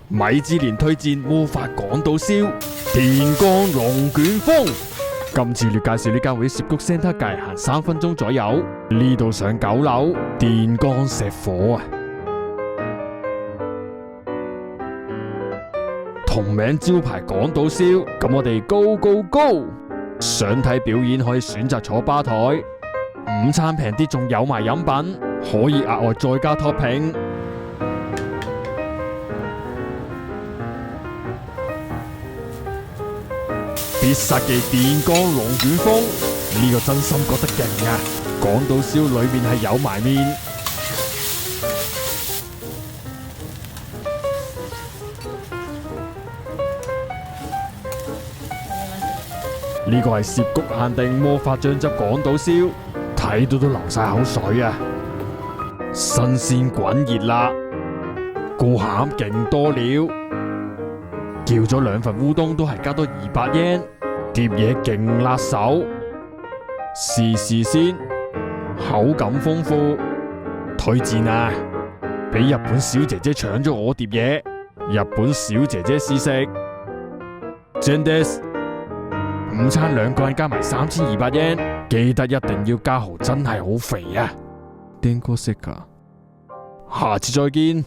米芝蓮推薦魔法港島燒電光龍捲風。今次列介紹呢間位於涉谷 Center 界行3分鐘左右，呢度上9樓，電光石火啊！同名招牌港島燒，咁我哋 Go Go Go！ 想睇表演可以選擇坐吧台，午餐平啲仲有埋飲品，可以額外再加 topping。必殺技電光龍捲風，呢個真心覺得勁啊！港島燒裏面係有埋面，呢個係涉谷限定魔法醬汁港島燒，睇到都流晒口水啊！新鮮滾熱辣，個餡勁多料，叫咗2份烏冬都係加多200 yen。碟嘢勁辣手，試試先，口感豐富，推薦啊！俾日本小姐姐搶咗我碟嘢，日本小姐姐試食。真です，午餐2個人加埋3200 yen，記得一定要加蠔，真係好肥啊！電光石火，下次再見。